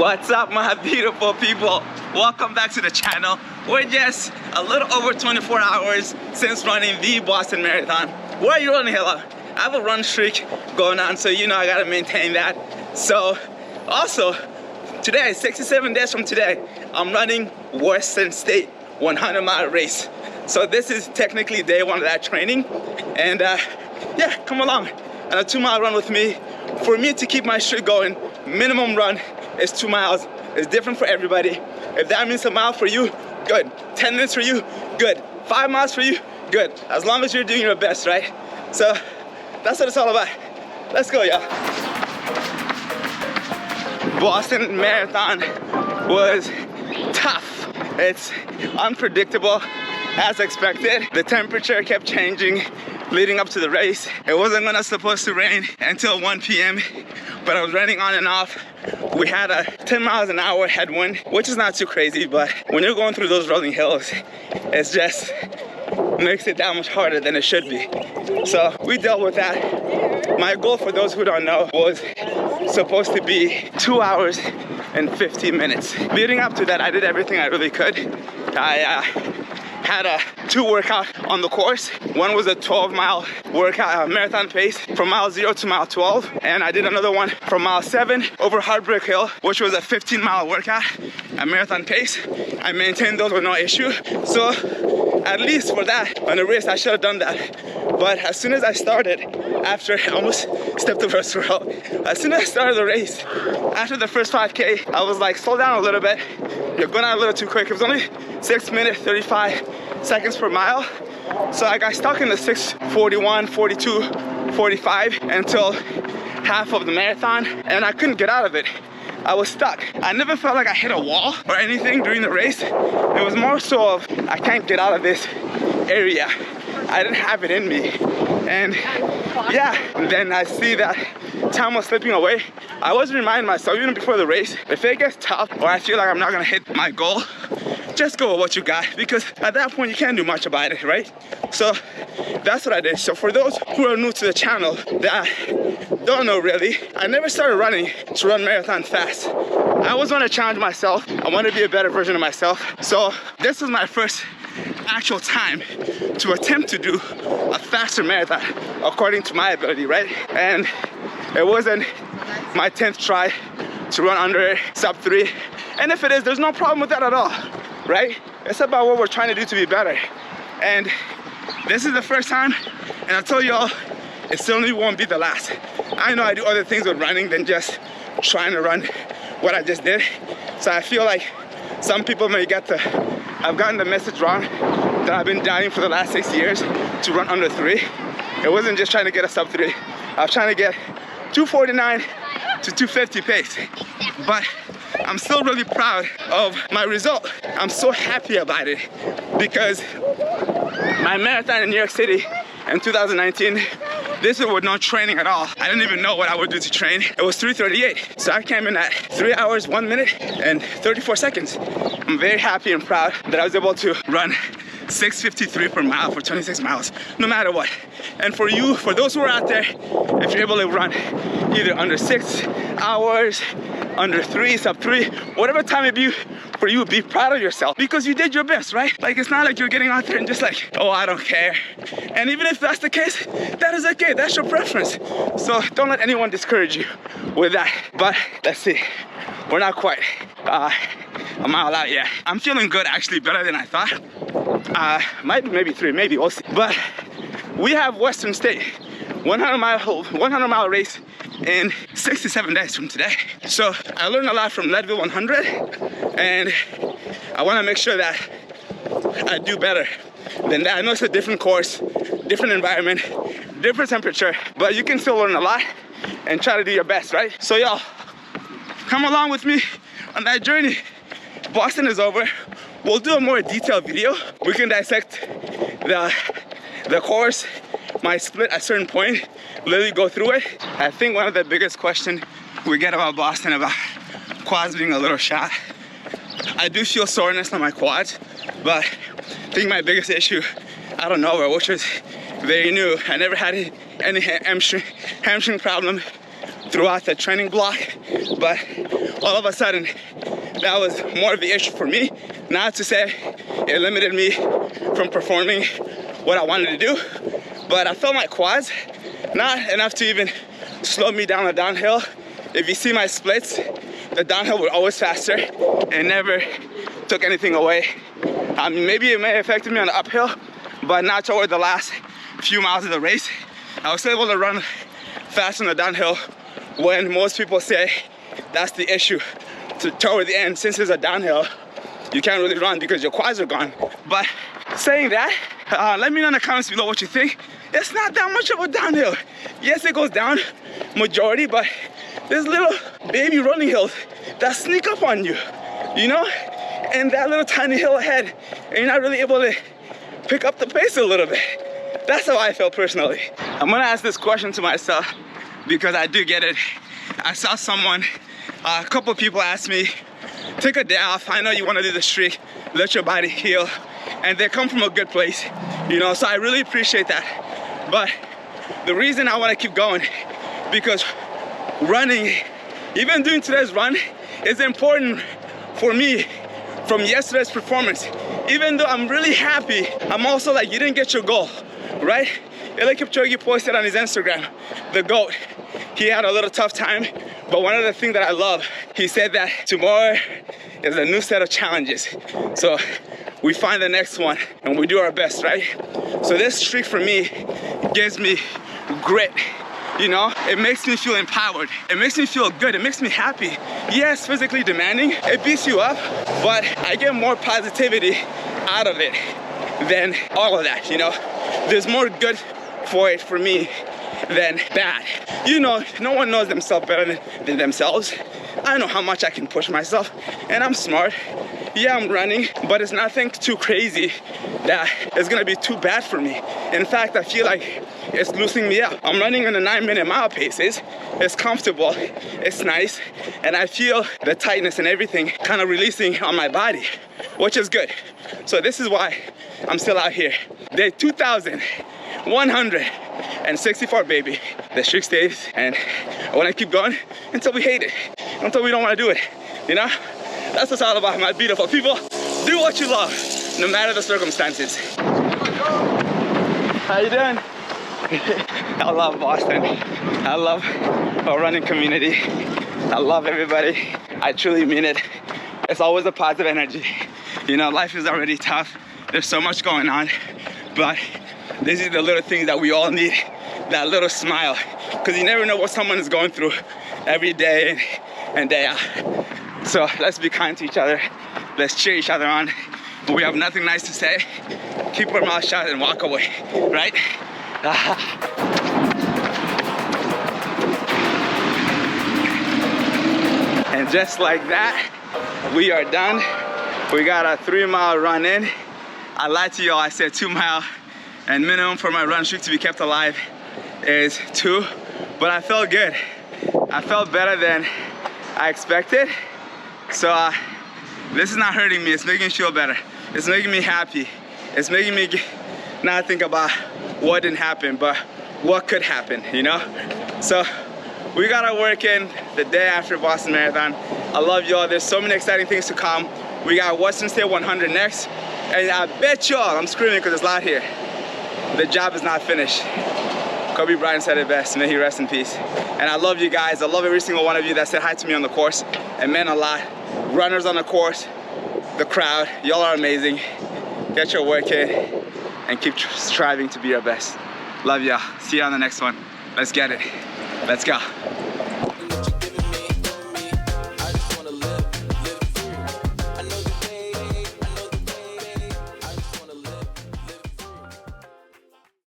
What's up, my beautiful people? Welcome back to the channel. We're just a little over 24 hours since running the Boston Marathon. Where are you running, Hella? I have a run streak going on, so you know I gotta maintain that. So, also, today, 67 days from today, I'm running Western State 100-mile race. So this is technically day one of that training. And yeah, come along on a 2-mile run with me. For me to keep my streak going, minimum run is 2 miles. It's different for everybody. If that means a mile for you, good. 10 minutes for you, good. 5 miles for you, good. As long as you're doing your best, right? So that's what it's all about. Let's go, y'all. Boston Marathon was tough. It's unpredictable, as expected. The temperature kept changing leading up to the race. It wasn't supposed to rain until 1 p.m., but I was running on and off. We had a 10 miles an hour headwind, which is not too crazy, but when you're going through those rolling hills, it's just makes it that much harder than it should be. So we dealt with that. My goal, for those who don't know, was supposed to be 2 hours and 15 minutes. Leading up to that, I did everything I really could. I had a 2 workout on the course. One was a 12-mile workout, marathon pace from mile 0 to mile 12. And I did another one from mile 7 over Heartbreak Hill, which was a 15-mile workout at marathon pace. I maintained those with no issue. So at least for that, on the race, I should have done that. But as soon as I started, after I almost stepped over a swirl, as soon as I started the race, after the first 5K, I was like, slow down a little bit. You're going out a little too quick. It was only 6 minutes, 35 seconds per mile. So I got stuck in the 6:41, 42, 45 until half of the marathon, and I couldn't get out of it. I was stuck. I never felt like I hit a wall or anything during the race. It was more so of, I can't get out of this area. I didn't have it in me. And yeah, then I see that time was slipping away. I always remind myself, even before the race, if it gets tough or I feel like I'm not gonna hit my goal, just go with what you got, because at that point you can't do much about it, right? So that's what I did. So for those who are new to the channel that don't know really, I never started running to run marathon fast. I always want to challenge myself. I want to be a better version of myself. So this was my first actual time to attempt to do a faster marathon according to my ability, right? And it wasn't my 10th try to run under sub 3. And if it is, there's no problem with that at all, right? It's about what we're trying to do to be better. And this is the first time, and I tell y'all, it certainly won't be the last. I know I do other things with running than just trying to run what I just did. So I feel like some people may I've gotten the message wrong that I've been dying for the last 6 years to run under 3. It wasn't just trying to get a sub 3. I was trying to get 249 to 250 pace. But I'm still really proud of my result. I'm so happy about it because my marathon in New York City in 2019, this was with no training at all. I didn't even know what I would do to train. It was 3:38. So I came in at 3 hours, 1 minute, and 34 seconds. I'm very happy and proud that I was able to run 6:53 per mile for 26 miles, no matter what. And for you, for those who are out there, if you're able to run either under 6 hours, under 3, sub 3, whatever time it be for you, be proud of yourself because you did your best, right? Like, it's not like you're getting out there and just like, oh, I don't care. And even if that's the case, that is okay. That's your preference. So don't let anyone discourage you with that. But let's see. We're not quite a mile out yet. I'm feeling good, actually, better than I thought. Might be maybe 3, maybe, we'll see. But we have Western State 100-mile race in 67 days from today. So I learned a lot from Leadville 100, and I want to make sure that I do better than that. I know it's a different course, different environment, different temperature, but you can still learn a lot and try to do your best, right? So y'all, come along with me on that journey. Boston is over. We'll do a more detailed video. We can dissect the course, my split at a certain point, literally go through it. I think one of the biggest questions we get about Boston, about quads being a little shot. I do feel soreness on my quads, but I think my biggest issue out of nowhere, which was very new, I never had any hamstring problem throughout the training block, but all of a sudden, that was more of the issue for me. Not to say it limited me from performing what I wanted to do, but I felt my quads, not enough to even slow me down the downhill. If you see my splits, the downhill were always faster. It never took anything away. Maybe it may have affected me on the uphill, but not toward the last few miles of the race. I was able to run fast on the downhill when most people say that's the issue. Toward the end, since it's a downhill, you can't really run because your quads are gone. But saying that, let me know in the comments below what you think. It's not that much of a downhill. Yes, it goes down majority, but there's little baby rolling hills that sneak up on you, you know? And that little tiny hill ahead, and you're not really able to pick up the pace a little bit. That's how I felt personally. I'm gonna ask this question to myself because I do get it. I saw someone, a couple people ask me, take a day off. I know you wanna do the streak, let your body heal. And they come from a good place, you know, so I really appreciate that. But the reason I wanna keep going, because running, even doing today's run, is important for me from yesterday's performance. Even though I'm really happy, I'm also like, you didn't get your goal, right? Eliud Kipchoge posted on his Instagram, the GOAT. He had a little tough time, but one of the things that I love, he said that tomorrow is a new set of challenges. So we find the next one and we do our best, right? So this streak for me gives me grit. You know, it makes me feel empowered. It makes me feel good. It makes me happy. Yes, physically demanding. It beats you up, but I get more positivity out of it than all of that, you know? There's more good for it for me than bad. You know, no one knows themselves better than themselves. I know how much I can push myself, and I'm smart. Yeah, I'm running, but it's nothing too crazy that it's gonna be too bad for me. In fact, I feel like it's loosening me up. I'm running on the 9-minute mile paces. It's comfortable, it's nice, and I feel the tightness and everything kind of releasing on my body, which is good. So this is why I'm still out here. Day 2,164, baby. The streak stays, and I wanna keep going until we hate it, until we don't wanna do it, you know? That's what it's all about, my beautiful people. Do what you love, no matter the circumstances. How you doing? I love Boston. I love our running community. I love everybody. I truly mean it. It's always a positive energy. You know, life is already tough. There's so much going on, but these are the little things that we all need, that little smile, because you never know what someone is going through every day and day out. So let's be kind to each other. Let's cheer each other on. When we have nothing nice to say, keep our mouth shut and walk away, right? And just like that, we are done. We got a 3-mile run in. I lied to y'all, I said 2 mile, and minimum for my run streak to be kept alive is 2, but I felt good. I felt better than I expected. So this is not hurting me, it's making me feel better. It's making me happy. It's making me not think about what didn't happen, but what could happen, you know? So we gotta work in the day after Boston Marathon. I love y'all, there's so many exciting things to come. We got Western State 100 next, and I bet y'all, I'm screaming because it's loud here, the job is not finished. Kobe Bryant said it best, may he rest in peace. And I love you guys, I love every single one of you that said hi to me on the course. It meant a lot. Runners on the course, the crowd, y'all are amazing. Get your work in and keep striving to be your best. Love y'all, see you on the next one. Let's get it, let's go.